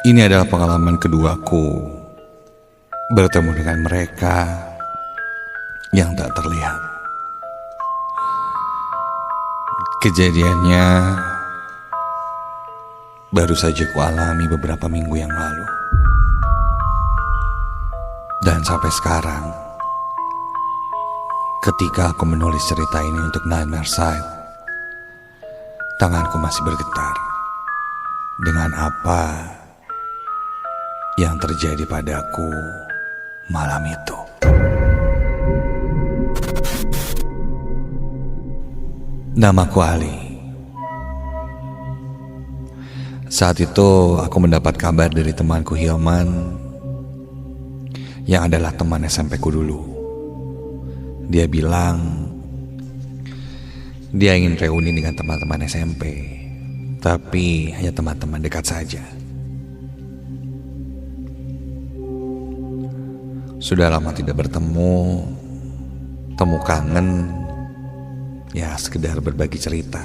Ini adalah pengalaman keduaku bertemu dengan mereka yang tak terlihat. Kejadiannya baru saja kualami beberapa minggu yang lalu. Dan sampai sekarang, ketika aku menulis cerita ini untuk Nightmare Side, tanganku masih bergetar dengan apa yang terjadi padaku malam itu. Namaku Ali. Saat itu aku mendapat kabar dari temanku Hilman, yang adalah teman SMP ku dulu. Dia bilang dia ingin reuni dengan teman-teman SMP, tapi hanya teman-teman dekat saja. Sudah lama tidak bertemu, temu kangen, ya sekedar berbagi cerita.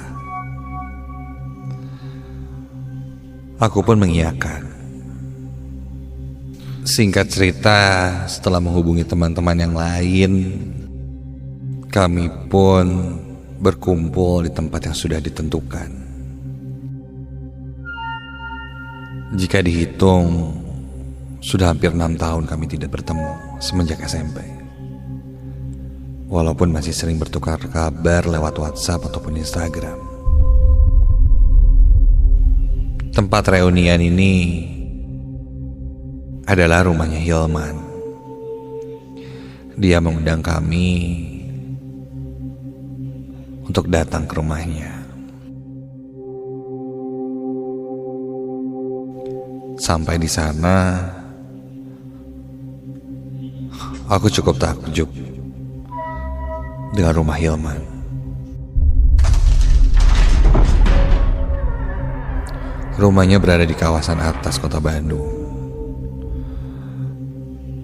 Aku pun mengiyakan. Singkat cerita, setelah menghubungi teman-teman yang lain, kami pun berkumpul di tempat yang sudah ditentukan. Jika dihitung, sudah hampir 6 tahun kami tidak bertemu semenjak SMP. Walaupun masih sering bertukar kabar lewat WhatsApp ataupun Instagram. Tempat reunian ini adalah rumahnya Hilman. Dia mengundang kami untuk datang ke rumahnya. Sampai di sana, aku cukup takjub dengan rumah Hilman. Rumahnya berada di kawasan atas kota Bandung.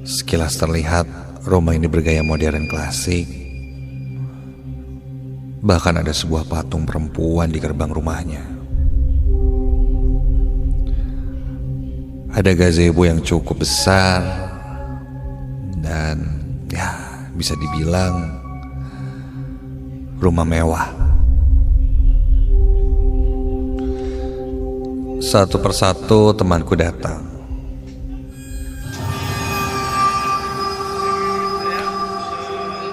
Sekilas terlihat rumah ini bergaya modern klasik. Bahkan ada sebuah patung perempuan di gerbang rumahnya. Ada gazebo yang cukup besar dan ya bisa dibilang rumah mewah. Satu persatu temanku datang.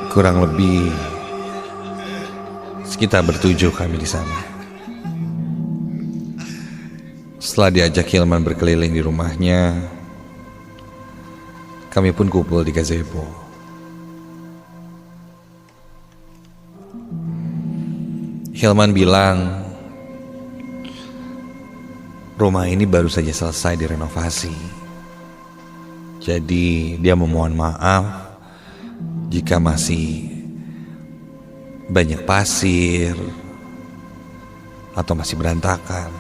Kurang lebih sekitar bertujuh kami di sana. Setelah diajak Hilman berkeliling di rumahnya, kami pun kumpul di gazebo. Hilman bilang rumah ini baru saja selesai direnovasi. Jadi dia memohon maaf jika masih banyak pasir atau masih berantakan.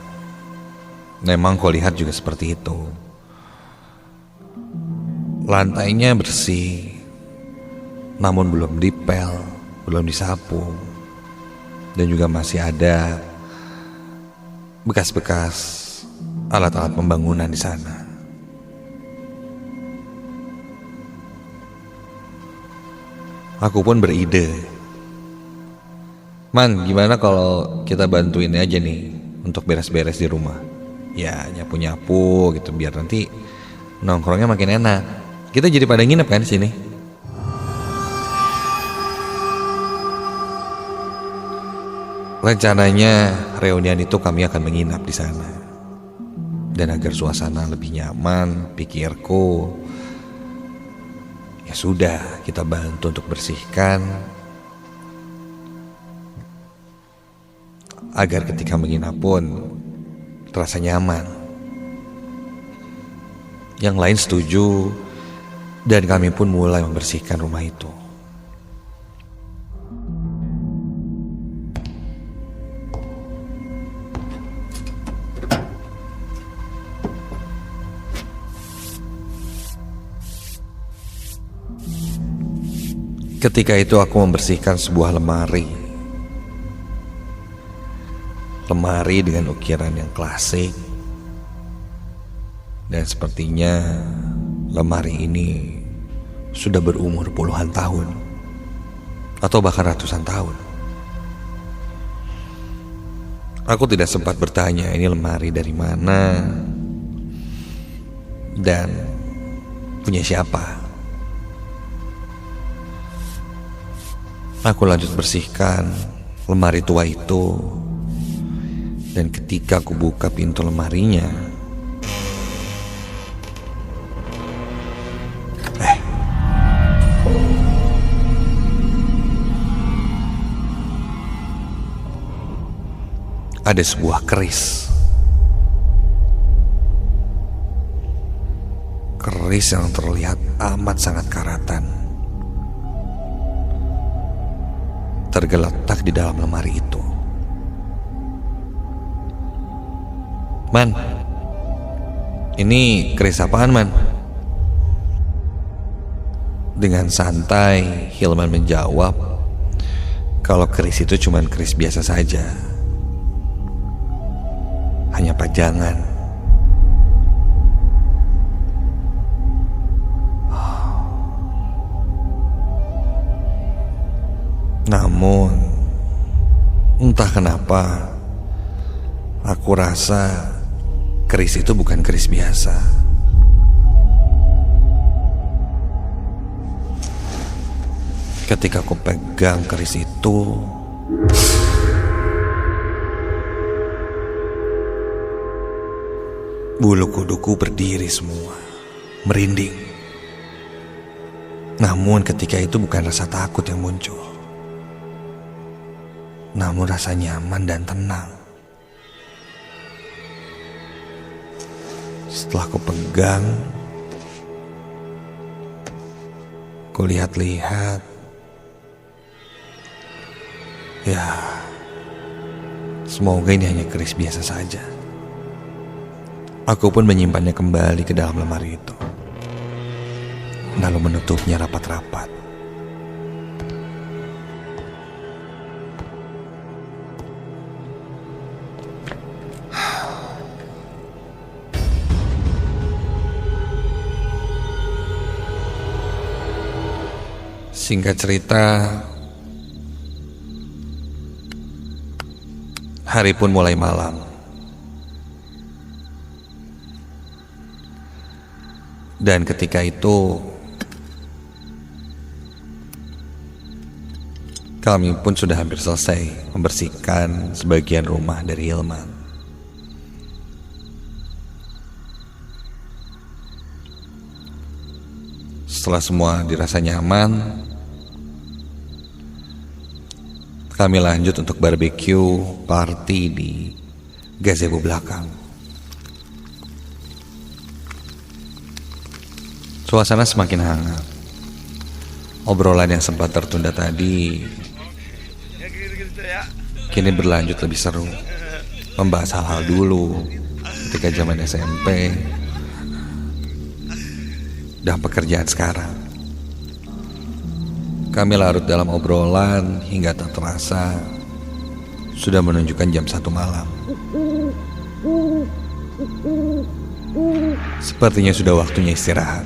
Memang kau lihat juga seperti itu. Lantainya bersih, namun belum dipel, belum disapu. Dan juga masih ada bekas-bekas alat-alat pembangunan di sana. Aku pun beride, Man, gimana kalau kita bantuin aja nih untuk beres-beres di rumah? Ya nyapu-nyapu gitu biar nanti nongkrongnya makin enak. Kita jadi pada nginep kan di sini. Rencananya reunian itu kami akan menginap di sana. Dan agar suasana lebih nyaman, pikirku, ya sudah kita bantu untuk bersihkan, agar ketika menginap pun terasa nyaman. Yang lain setuju, dan kami pun mulai membersihkan rumah itu. Ketika itu aku membersihkan sebuah lemari. Lemari dengan ukiran yang klasik. Dan sepertinya lemari ini sudah berumur puluhan tahun atau bahkan ratusan tahun. Aku tidak sempat bertanya ini lemari dari mana dan punya siapa. Aku lanjut bersihkan lemari tua itu, dan ketika aku buka pintu lemarinya, ada sebuah keris. Keris yang terlihat amat sangat karatan, tergeletak di dalam lemari itu. Man, ini keris apaan, Man? Dengan santai Hilman menjawab kalau keris itu cuma keris biasa saja, hanya pajangan. Namun entah kenapa aku rasa keris itu bukan keris biasa. Ketika aku pegang keris itu, bulu kuduku berdiri semua, merinding. Namun ketika itu bukan rasa takut yang muncul, namun rasa nyaman dan tenang. Setelah aku pegang, aku lihat-lihat, ya, semoga ini hanya keris biasa saja. Aku pun menyimpannya kembali ke dalam lemari itu, lalu menutupnya rapat-rapat. Singkat cerita, hari pun mulai malam. Dan ketika itu, kami pun sudah hampir selesai membersihkan sebagian rumah dari Hilman. Setelah semua dirasa nyaman, kami lanjut untuk barbecue party di gazebo belakang. Suasana semakin hangat. Obrolan yang sempat tertunda tadi kini berlanjut lebih seru, membahas hal-hal dulu ketika zaman SMP dan pekerjaan sekarang. Kami larut dalam obrolan hingga tak terasa sudah menunjukkan jam 1 malam. Sepertinya sudah waktunya istirahat.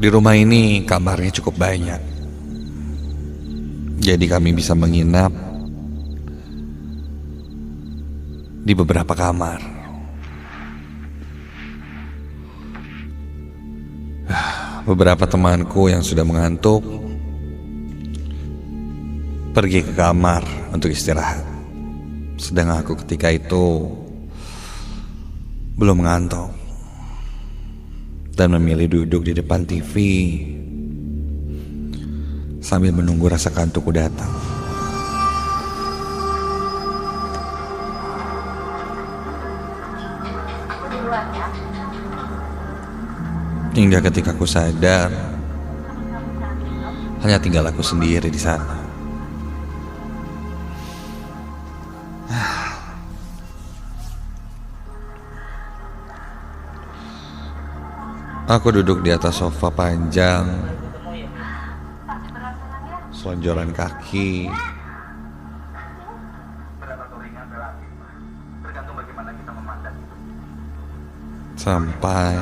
Di rumah ini kamarnya cukup banyak, jadi kami bisa menginap di beberapa kamar. Beberapa temanku yang sudah mengantuk pergi ke kamar untuk istirahat, sedang aku ketika itu belum mengantuk dan memilih duduk di depan TV sambil menunggu rasa kantukku datang. Hingga ketika aku sadar, hanya tinggal aku sendiri di sana. Aku duduk di atas sofa panjang, selonjoran kaki, Sampai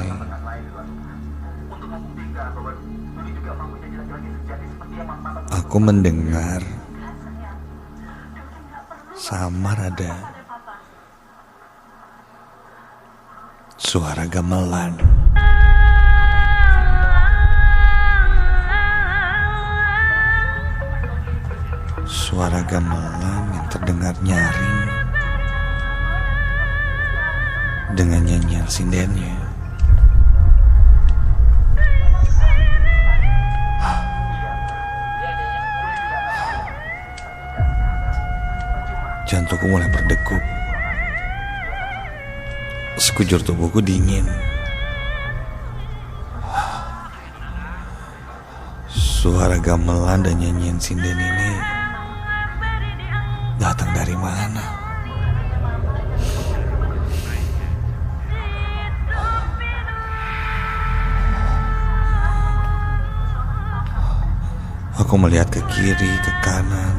aku mendengar samar ada suara gamelan. Suara gamelan yang terdengar nyaring dengan nyanyian sindennya. Jantungku mulai berdegup. Sekujur tubuhku dingin. Suara gamelan dan nyanyian sinden ini datang dari mana? Aku melihat ke kiri, ke kanan,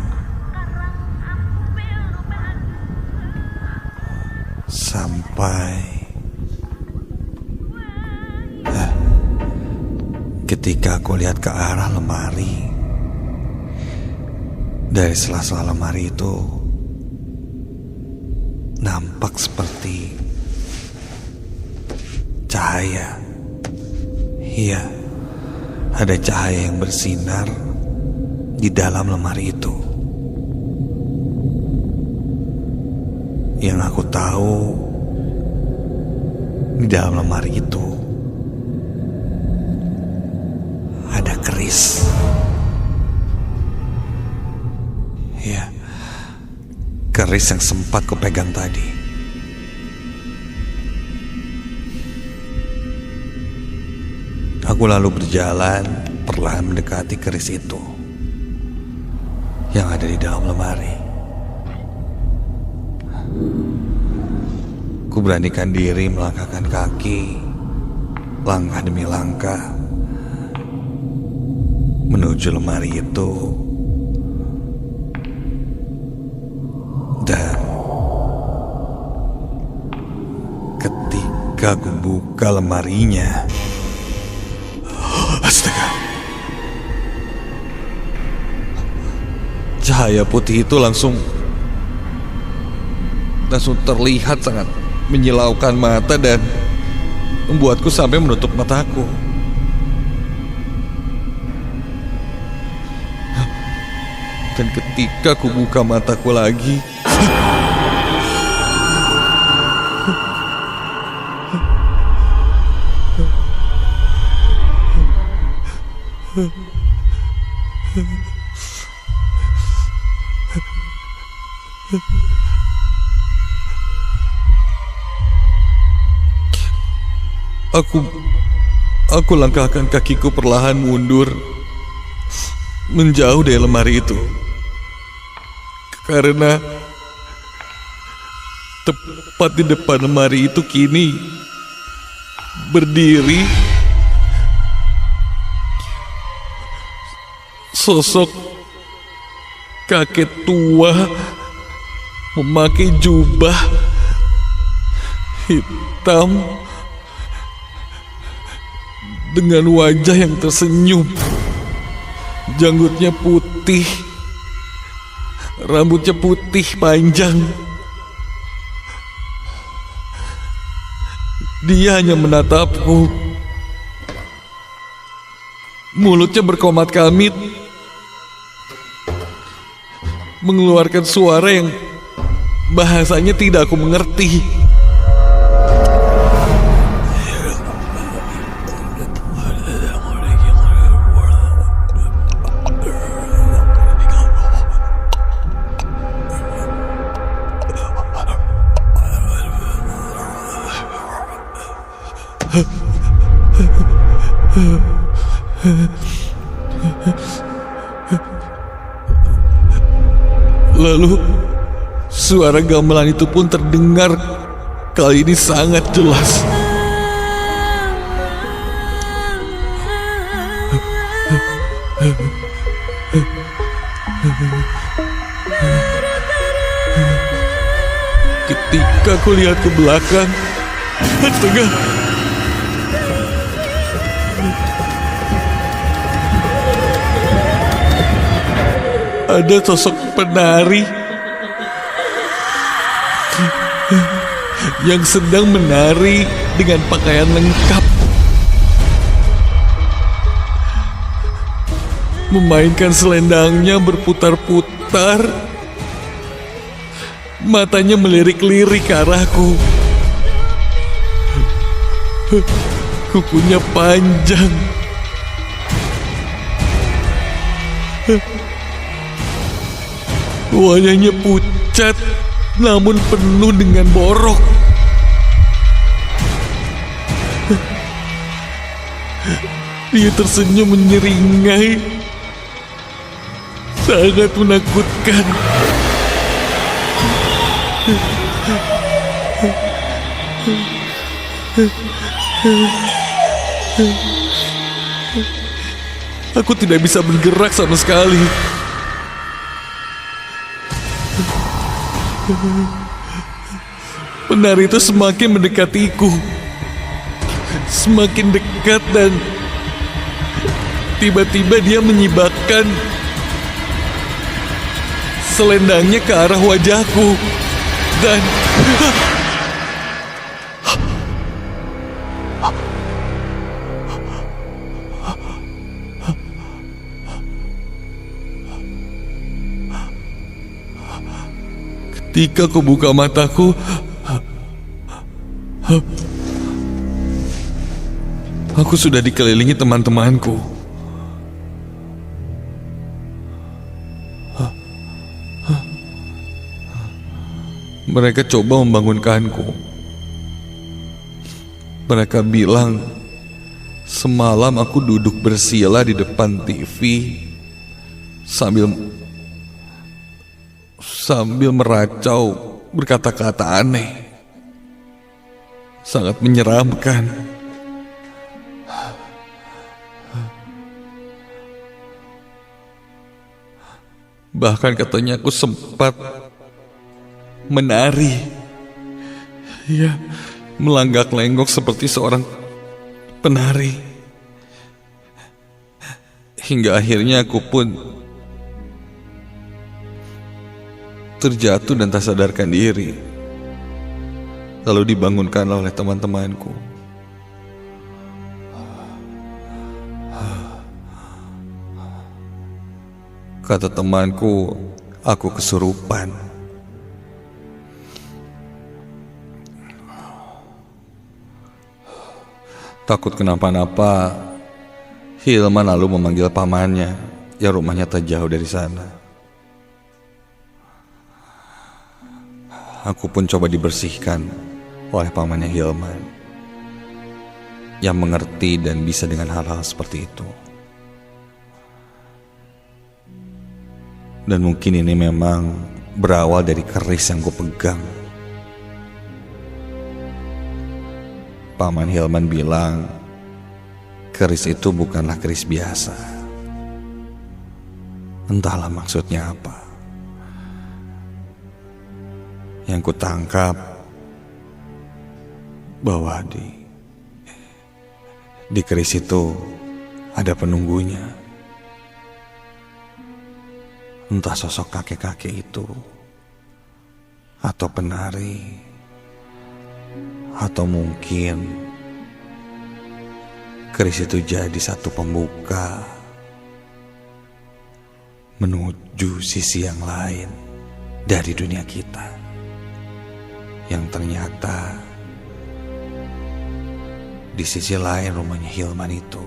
sampai ketika aku lihat ke arah lemari. Dari sela-sela lemari itu nampak seperti cahaya. Iya, ada cahaya yang bersinar di dalam lemari itu. Yang aku tahu, di dalam lemari itu ada keris. Ya, keris yang sempat kupegang tadi. Aku lalu berjalan perlahan mendekati keris itu yang ada di dalam lemari. Ku beranikan diri melangkahkan kaki, langkah demi langkah, menuju lemari itu. Dan ketika ku buka lemarinya, astaga, cahaya putih itu langsung terlihat sangat menyilaukan mata dan membuatku sampai menutup mataku. Dan ketika ku buka mataku lagi, Aku langkahkan kakiku perlahan mundur, menjauh dari lemari itu. Karena tepat di depan lemari itu kini berdiri sosok kakek tua memakai jubah hitam dengan wajah yang tersenyum. Janggutnya putih, rambutnya putih panjang. Dia hanya menatapku. Mulutnya berkomat kamit, mengeluarkan suara yang bahasanya tidak aku mengerti. Lalu suara gamelan itu pun terdengar, kali ini sangat jelas. Ketika aku lihat ke belakang, astaga, ada sosok penari yang sedang menari dengan pakaian lengkap, memainkan selendangnya berputar-putar, matanya melirik-lirik ke arahku. Kukunya panjang, wajahnya pucat namun penuh dengan borok. Dia tersenyum menyeringai, sangat menakutkan. Aku tidak bisa bergerak sama sekali. Penari itu semakin mendekatiku, semakin dekat, dan tiba-tiba dia menyibakkan selendangnya ke arah wajahku. Dan ketika aku buka mataku, aku sudah dikelilingi teman-temanku. Mereka coba membangunkanku. Mereka bilang semalam aku duduk bersila di depan TV sambil meracau berkata-kata aneh, sangat menyeramkan. Bahkan katanya aku sempat menari, ya, melanggak-lenggok seperti seorang penari. Hingga akhirnya aku pun terjatuh dan tak sadarkan diri, lalu dibangunkan oleh teman-temanku. Kata temanku, aku kesurupan. Takut kenapa-napa, Hilman lalu memanggil pamannya yang rumahnya tak jauh dari sana. Aku pun coba dibersihkan oleh pamannya Hilman, yang mengerti dan bisa dengan hal-hal seperti itu. Dan mungkin ini memang berawal dari keris yang gue pegang. Paman Hilman bilang keris itu bukanlah keris biasa. Entahlah maksudnya apa. Yang kutangkap bahwa di keris itu ada penunggunya. Entah sosok kakek-kakek itu, atau penari, atau mungkin keris itu jadi satu pembuka menuju sisi yang lain dari dunia kita, yang ternyata di sisi lain rumahnya Hilman itu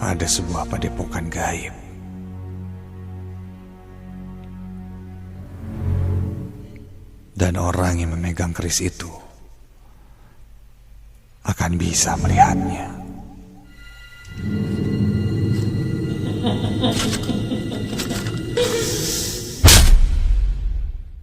ada sebuah padepokan gaib. Dan orang yang memegang keris itu akan bisa melihatnya.